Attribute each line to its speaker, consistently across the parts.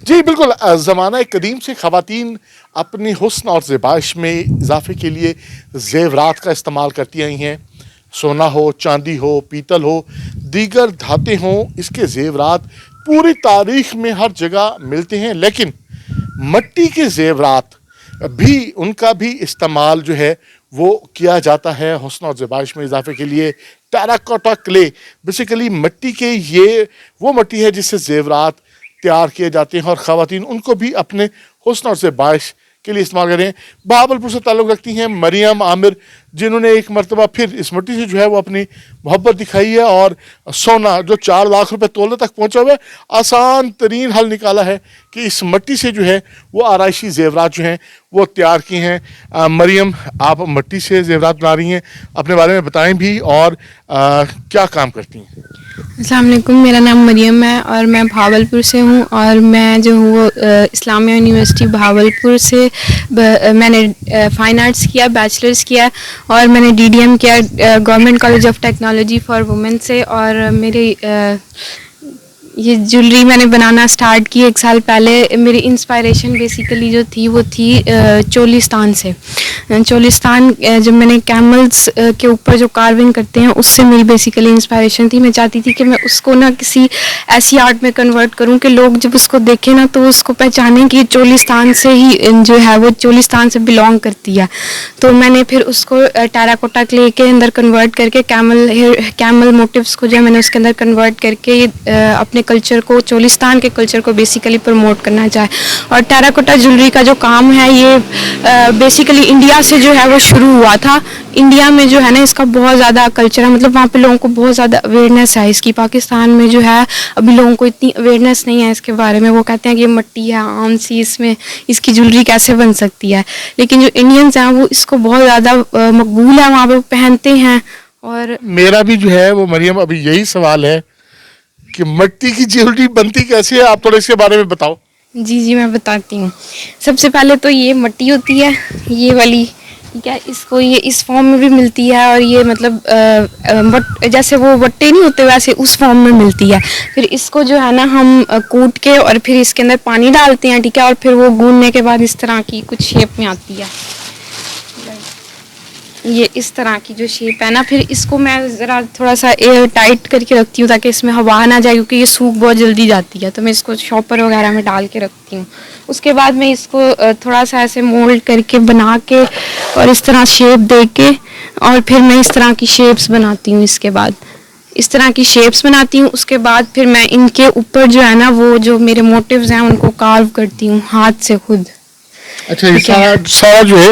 Speaker 1: जी बिल्कुल, ज़माना कदीम से ख़वातीन अपनी हुस्न और ज़ेबाइश में इजाफ़े के लिए ज़ेवरात का इस्तेमाल करती आई हैं। सोना हो, चांदी हो, पीतल हो, दीगर धातें हों, इसके ज़ेवरात पूरी तारीख़ में हर जगह मिलते हैं। लेकिन मिट्टी के ज़ेवरात भी, उनका भी इस्तेमाल जो है वो किया जाता है हुस्न और ज़ेबाइश में इजाफ़े के लिए। टेराकोटा क्ले बेसिकली मिट्टी के, ये वो मिट्टी है जिससे ज़ेवरात तैयार किए जाते हैं और ख़वातीन उनको भी अपने हुस्न और ज़ेबाइश के लिए इस्तेमाल करें। बहावलपुर से ताल्लुक़ रखती हैं मरियम आमिर, जिन्होंने एक मरतबा फिर इस मिट्टी से जो है वो अपनी मोहब्बत दिखाई है और सोना जो 4 लाख रुपए तोलने तक पहुंचा हुआ है, आसान तरीन हल निकाला है कि इस मिट्टी से जो है वो आराइशी ज़ेवरात जो हैं वो तैयार किए हैं। मरियम, आप मिट्टी से ज़ेवरात बना रही हैं, अपने बारे में बताएं भी और क्या काम करती हैं?
Speaker 2: अस्सलाम वालेकुम, मेरा नाम मरियम है और मैं भावलपुर से हूँ। और मैं जो हूँ वो इस्लामिया यूनिवर्सिटी भावलपुर से मैंने फ़ाइन आर्ट्स किया, बैचलर्स किया और मैंने डीडीएम किया government college of technology for women से। और मेरी ये ज्वेलरी मैंने बनाना स्टार्ट की 1 साल पहले। मेरी इंस्पायरेशन बेसिकली जो थी वो थी चोलिस्तान से। चोलिस्तान जब मैंने कैमल्स के ऊपर जो कार्विंग करते हैं उससे मेरी बेसिकली इंस्पायरेशन थी। मैं चाहती थी कि मैं उसको ना किसी ऐसी आर्ट में कन्वर्ट करूं कि लोग जब उसको देखें ना तो उसको पहचानें कि चोलिस्तान से ही जो है वो चोलिस्तान से बिलोंग करती है। तो मैंने फिर उसको टेराकोटा क्ले के अंदर कन्वर्ट करके कैमल मोटिव्स को जो है मैंने उसके अंदर कन्वर्ट करके अपने कल्चर को, चोलिस्तान के कल्चर को बेसिकली प्रमोट करना चाहे। और टेराकोटा ज्वेलरी का जो काम है ये बेसिकली इंडिया से जो है वो शुरू हुआ था। इंडिया में जो है ना इसका बहुत ज़्यादा कल्चर है, मतलब वहाँ पे लोगों को बहुत ज़्यादा अवेयरनेस है इसकी। पाकिस्तान में जो है अभी लोगों को इतनी अवेयरनेस नहीं है इसके बारे में। वो कहते हैं कि ये मिट्टी है आम सी, इसमें इसकी ज्वेलरी कैसे बन सकती है। लेकिन जो इंडियंस हैं वो इसको बहुत ज़्यादा मकबूल है, वहाँ पे पहनते हैं। और
Speaker 1: मेरा भी जो है वो मरियम अभी यही सवाल है कि मिट्टी की ज्वेलरी बनती कैसे है, आप थोड़ा इसके बारे में बताओ।
Speaker 2: जी मैं बताती हूँ। सबसे पहले तो ये मिट्टी होती है, ये वाली, ठीक है। इसको ये इस फॉर्म में भी मिलती है और ये मतलब जैसे वो वट्टे नहीं होते वैसे उस फॉर्म में मिलती है। फिर इसको जो है ना हम कूट के और फिर इसके अंदर पानी डालते हैं, ठीक है। और फिर वो गूंदने के बाद इस तरह की कुछ शेप में आती है। ये इस तरह की जो शेप है ना, फिर इसको मैं ज़रा थोड़ा सा एयर टाइट करके रखती हूँ ताकि इसमें हवा ना जाए, क्योंकि ये सूख बहुत जल्दी जाती है। तो मैं इसको शॉपर वगैरह में डाल के रखती हूँ। उसके बाद मैं इसको थोड़ा सा ऐसे मोल्ड करके बना के और इस तरह शेप दे के और फिर मैं इस तरह की शेप्स बनाती हूँ। इसके बाद इस तरह की शेप्स बनाती हूँ। उसके बाद फिर मैं इनके ऊपर जो है ना वो जो मेरे मोटिव्स हैं उनको कार्व करती हूँ हाथ से खुद।
Speaker 1: अच्छा, ये सारा जो है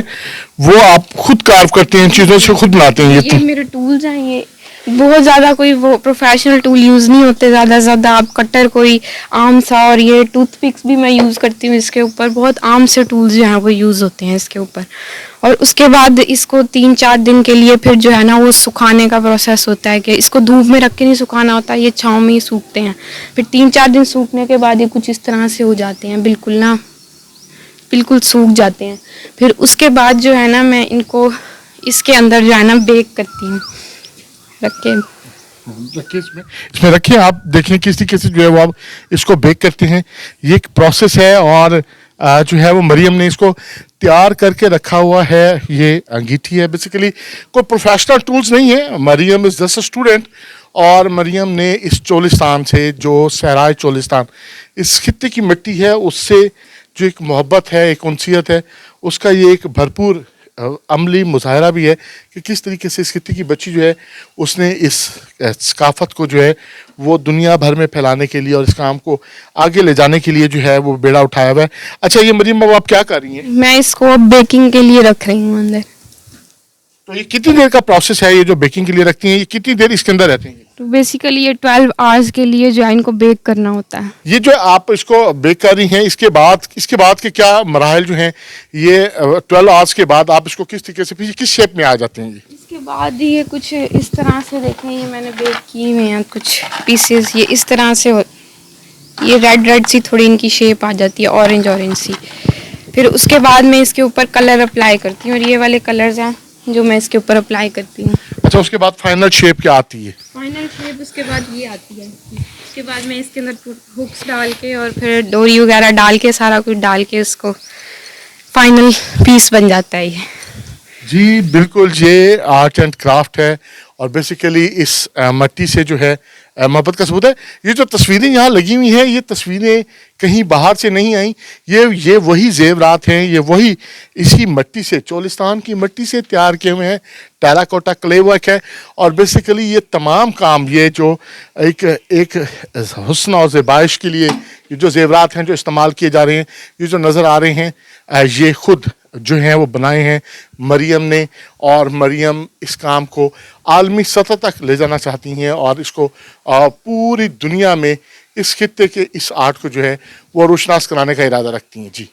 Speaker 1: वो आप खुद कार्व करते हैं, चीज़ों से खुद बनाते हैं?
Speaker 2: ये मेरे टूल्स हैं। ये बहुत ज़्यादा कोई वो प्रोफेशनल टूल यूज़ नहीं होते, ज़्यादा से ज़्यादा आप कटर कोई आम सा, और ये टूथपिक्स भी मैं यूज़ करती हूँ इसके ऊपर। बहुत आम से टूल्स जो हैं वो यूज़ होते हैं इसके ऊपर। और उसके बाद इसको 3-4 दिन के लिए फिर जो है ना वो सुखाने का प्रोसेस होता है कि इसको धूप में रख के नहीं सुखाना होता, ये छाँव में ही सूखते हैं। फिर 3-4 दिन सूखने के बाद ये कुछ इस तरह से हो जाते हैं, बिल्कुल सूख जाते हैं। फिर उसके बाद जो है ना मैं इनको इसके अंदर जो है ना बेक करती हूँ रख के।
Speaker 1: इसमें रखिए, आप देखें किस तरीके से जो है वो आप इसको बेक करते हैं। ये एक प्रोसेस है और जो है वो मरियम ने इसको तैयार करके रखा हुआ है। ये अंगीठी है, बेसिकली कोई प्रोफेशनल टूल्स नहीं है। Mariam is just a student और मरियम ने इस चोलिस्तान से, जो सहराए चोलिस्तान इस खित्ते की मिट्टी है, उससे जो एक मोहब्बत है, एक उनसियत है, उसका ये एक भरपूर अमली मुजाहरा भी है कि किस तरीके से इस खित्ते की बच्ची जो है उसने इस सकाफत को जो है वो दुनिया भर में फैलाने के लिए और इस काम को आगे ले जाने के लिए जो है वो बेड़ा उठाया हुआ है। अच्छा, ये मरियम अब आप क्या कर रही हैं?
Speaker 2: मैं इसको अब बेकिंग के लिए रख रही हूँ अंदर।
Speaker 1: तो ये कितनी देर का प्रोसेस है, ये जो बेकिंग के लिए रखती हैं, ये कितनी देर इसके अंदर रहती हैं?
Speaker 2: तो बेसिकली ये 12 आवर्स के लिए जो है इनको बेक करना होता है।
Speaker 1: ये जो आप इसको बेक कर रही हैं, इसके बाद के क्या मराहल जो हैं, ये 12 आवर्स के बाद आप इसको किस तरीके से, फिर किस शेप में आ जाते हैं?
Speaker 2: इसके बाद ये कुछ इस तरह से, देखें ये मैंने बेक किए हुए हैं कुछ पीसेस, ये इस तरह से ये रेड सी थोड़ी इनकी शेप आ जाती है, ऑरेंज सी। फिर उसके बाद मैं इसके ऊपर कलर अप्लाई करती हूँ और ये वाले कलर्स हैं जो मैं इसके ऊपर अप्लाई करती हूँ।
Speaker 1: अच्छा, उसके बाद फाइनल शेप क्या आती है?
Speaker 2: फाइनल शेप उसके बाद ये आती है। उसके बाद मैं इसके अंदर हुक्स डाल के और फिर डोरी वगैरह डाल के सारा कुछ डाल के इसको फाइनल पीस बन जाता है ये।
Speaker 1: जी बिल्कुल, ये आर्ट एंड क्राफ्ट है और बेसिकली इस मिट्टी से जो है मोहब्बत का सबूत है। ये जो तस्वीरें यहाँ लगी हुई हैं, ये तस्वीरें कहीं बाहर से नहीं आई, ये वही जेवरात हैं, ये वही इसी मिट्टी से, चोलिस्तान की मिट्टी से तैयार किए हुए हैं। टेराकोटा क्ले वर्क है और बेसिकली ये तमाम काम, ये जो एक हुस्न और ज़ेबाइश के लिए ये जो जेवरात हैं जो इस्तेमाल किए जा रहे हैं, ये जो नज़र आ रहे हैं, ये खुद जो हैं वो बनाए हैं मरियम ने। और मरियम इस काम को आलमी सतह तक ले जाना चाहती हैं और इसको पूरी दुनिया में इस खित्ते के इस आर्ट को जो है वो रोशनास कराने का इरादा रखती हैं। जी।